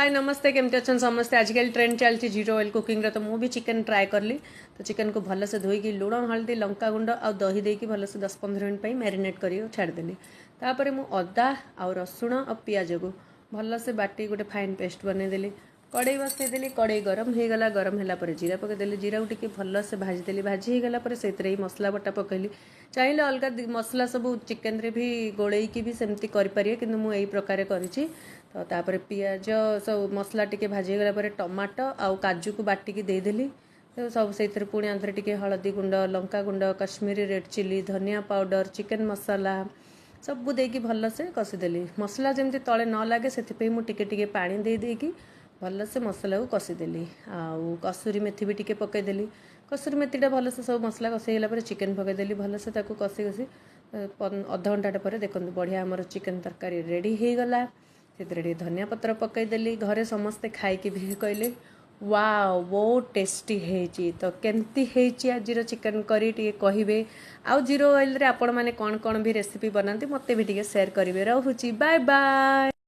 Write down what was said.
हाय नमस्ते केमती अच्छा समस्ते आजिकल ट्रेंड चलती जीरो ऑयल कुकिंग तो मुझे चिकन ट्राए करली तो चिकन को भलसे धोईकी लुण हल्दी लंका गुंड आ दही देकी भलसे 10-15 मिनट मैरिनेट कर छाड़देली तापर मु अदा आ रसुण और पियाज को भलसे बाटी गोटे फाइन पेस्ट बनईदेली कड़ई बसईदेली कड़ई गरम हो गला गरम है जीरा पकईदेली जीरा को टी भलसे भाजीदेली भाजी होगला से मसला बटा पकईली चाहिए अलग मसला सब चिकेन रे भी गोलैकी भी सेमती करें कि मुझे यही प्रकार करी तो तापर पियाज सब मसला टी भाजी गला टमाटो आउ काजू को बाटिकी देदेली तो सब से पुणी आंध्र टी हलदी गुंड लंका गुंड कश्मीरी रेड चिली धनिया पाउडर चिकेन मसला सब देकी भलसे कषिदेली मसला जमी तले न लगे से मुझे पानी दे देकी भलसे मसला को कषिदेली आउ कसूरी मेथी भी टी पकईदेली कसूरी मेथीटा भलसे सब मसला कषिगला चिकेन पकईदेली भलसे कषि कषि अध घंटा पर देखो बढ़िया आमर चिकेन तरकारी रेडी हो गला से धनिया पत्र पकईदेली घरे समस्ते खाई भी कहले वाओ बहुत टेस्टी है तो केमती है आज चिकेन करी टे कहे आउ जीरो ऑयल रे आपण माने कौन कौन भी रेसिपी बनाती मत भी टे सेयार करेंगे। रोची बाय बाय।